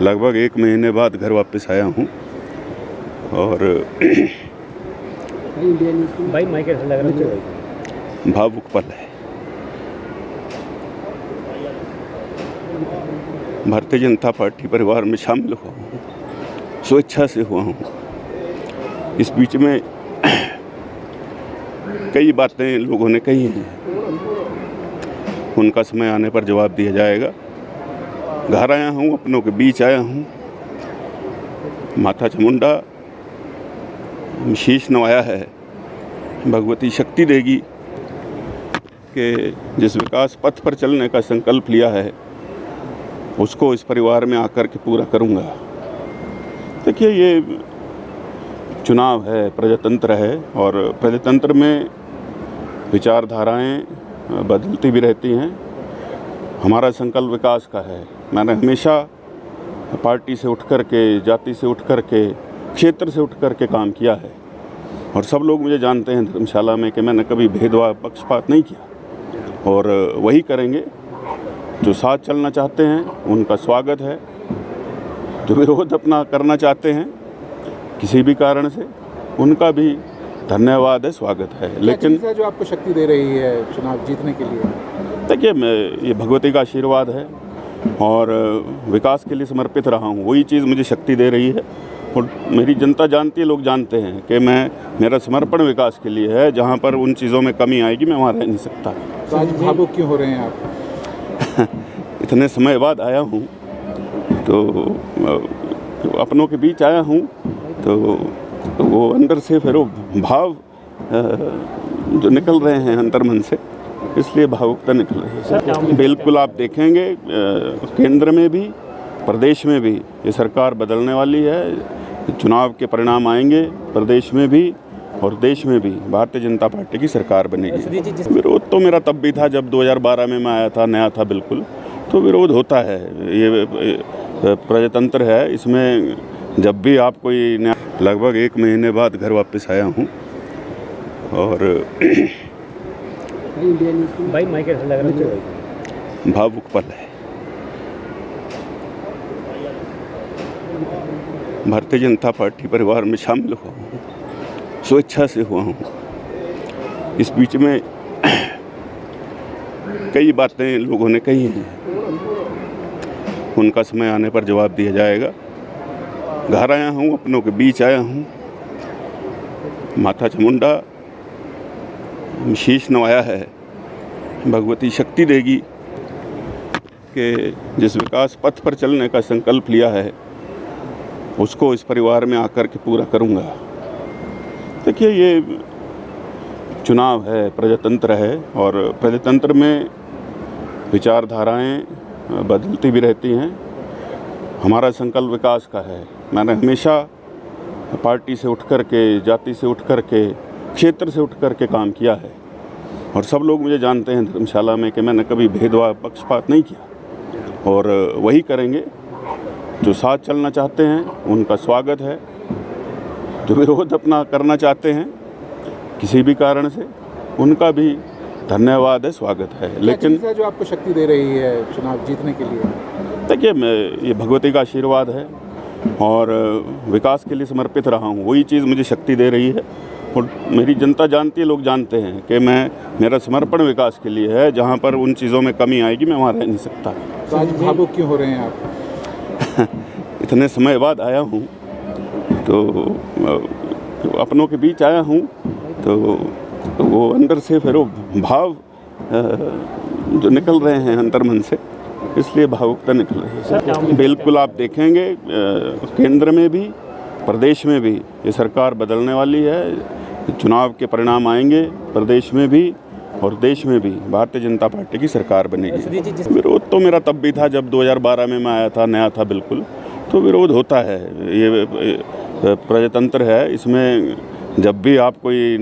लगभग 1 महीने बाद घर वापस आया हूँ और भावुक पल है। भारतीय जनता पार्टी परिवार में शामिल हुआ हूँ, स्वेच्छा से हुआ हूँ। इस बीच में कई बातें लोगों ने कही हैं, उनका समय आने पर जवाब दिया जाएगा। घर आया हूँ, अपनों के बीच आया हूँ। माता चामुंडा शीश नवाया है, भगवती शक्ति देगी कि जिस विकास पथ पर चलने का संकल्प लिया है उसको इस परिवार में आकर के पूरा करूँगा। देखिए, ये चुनाव है, प्रजातंत्र है और प्रजातंत्र में विचारधाराएं बदलती भी रहती हैं। हमारा संकल्प विकास का है। मैंने हमेशा पार्टी से उठ कर के, जाति से उठ कर के, क्षेत्र से उठ कर के काम किया है और सब लोग मुझे जानते हैं धर्मशाला में कि मैंने कभी भेदभाव, पक्षपात नहीं किया और वही करेंगे। जो साथ चलना चाहते हैं उनका स्वागत है, जो विरोध अपना करना चाहते हैं किसी भी कारण से उनका भी धन्यवाद है, स्वागत है। लेकिन जो आपको शक्ति दे रही है चुनाव जीतने के लिए? देखिए, ये भगवती का आशीर्वाद है और विकास के लिए समर्पित रहा हूँ, वही चीज़ मुझे शक्ति दे रही है। और मेरी जनता जानती है, लोग जानते हैं कि मेरा समर्पण विकास के लिए है। जहाँ पर उन चीज़ों में कमी आएगी मैं वहाँ रह नहीं सकता। तो आज भावुक क्यों हो रहे हैं आप? इतने समय बाद आया हूँ तो अपनों के बीच आया हूँ तो वो अंदर से फिर वो भाव जो निकल रहे हैं अंतर मन से, इसलिए भावुकता निकल रही है। बिल्कुल, आप देखेंगे केंद्र में भी, प्रदेश में भी ये सरकार बदलने वाली है। चुनाव के परिणाम आएंगे, प्रदेश में भी और देश में भी भारतीय जनता पार्टी की सरकार बनेगी। विरोध तो मेरा तब भी था जब 2012 में मैं आया था, नया था बिल्कुल, तो विरोध होता है। ये प्रजातंत्र है, इसमें जब भी आप कोई नया। लगभग 1 महीने बाद घर वापस आया हूँ और भावुक पल है। भारतीय जनता पार्टी परिवार में शामिल हुआ हूँ, स्वेच्छा से हुआ हूँ। इस बीच में कई बातें लोगों ने कही हैं, उनका समय आने पर जवाब दिया जाएगा। घर आया हूँ, अपनों के बीच आया हूँ। माता चामुंडा शीश नवाया है, भगवती शक्ति देगी कि जिस विकास पथ पर चलने का संकल्प लिया है उसको इस परिवार में आकर के पूरा करूँगा। देखिए, ये चुनाव है, प्रजातंत्र है और प्रजातंत्र में विचारधाराएं बदलती भी रहती हैं। हमारा संकल्प विकास का है। मैंने हमेशा पार्टी से उठ कर के, जाति से उठ कर के, क्षेत्र से उठ कर के काम किया है और सब लोग मुझे जानते हैं धर्मशाला में कि मैंने कभी भेदभाव, पक्षपात नहीं किया और वही करेंगे। जो साथ चलना चाहते हैं उनका स्वागत है, जो विरोध अपना करना चाहते हैं किसी भी कारण से उनका भी धन्यवाद है, स्वागत है। लेकिन जो आपको शक्ति दे रही है चुनाव जीतने के लिए? देखिए, ये भगवती का आशीर्वाद है और विकास के लिए समर्पित रहा हूँ, वही चीज़ मुझे शक्ति दे रही है। और मेरी जनता जानती है, लोग जानते हैं कि मेरा समर्पण विकास के लिए है। जहाँ पर उन चीज़ों में कमी आएगी मैं वहाँ रह नहीं सकता। तो आज भावुक क्यों हो रहे हैं आप? इतने समय बाद आया हूँ तो अपनों के बीच आया हूँ तो वो अंदर से फिर वो भाव जो निकल रहे हैं अंतर मन से, इसलिए भावुकता निकल रही है। बिल्कुल, आप देखेंगे केंद्र में भी, प्रदेश में भी ये सरकार बदलने वाली है। चुनाव के परिणाम आएंगे, प्रदेश में भी और देश में भी भारतीय जनता पार्टी की सरकार बनेगी। विरोध तो मेरा तब भी था जब 2012 में मैं आया था, नया था बिल्कुल, तो विरोध होता है। ये प्रजातंत्र है, इसमें जब भी आप कोई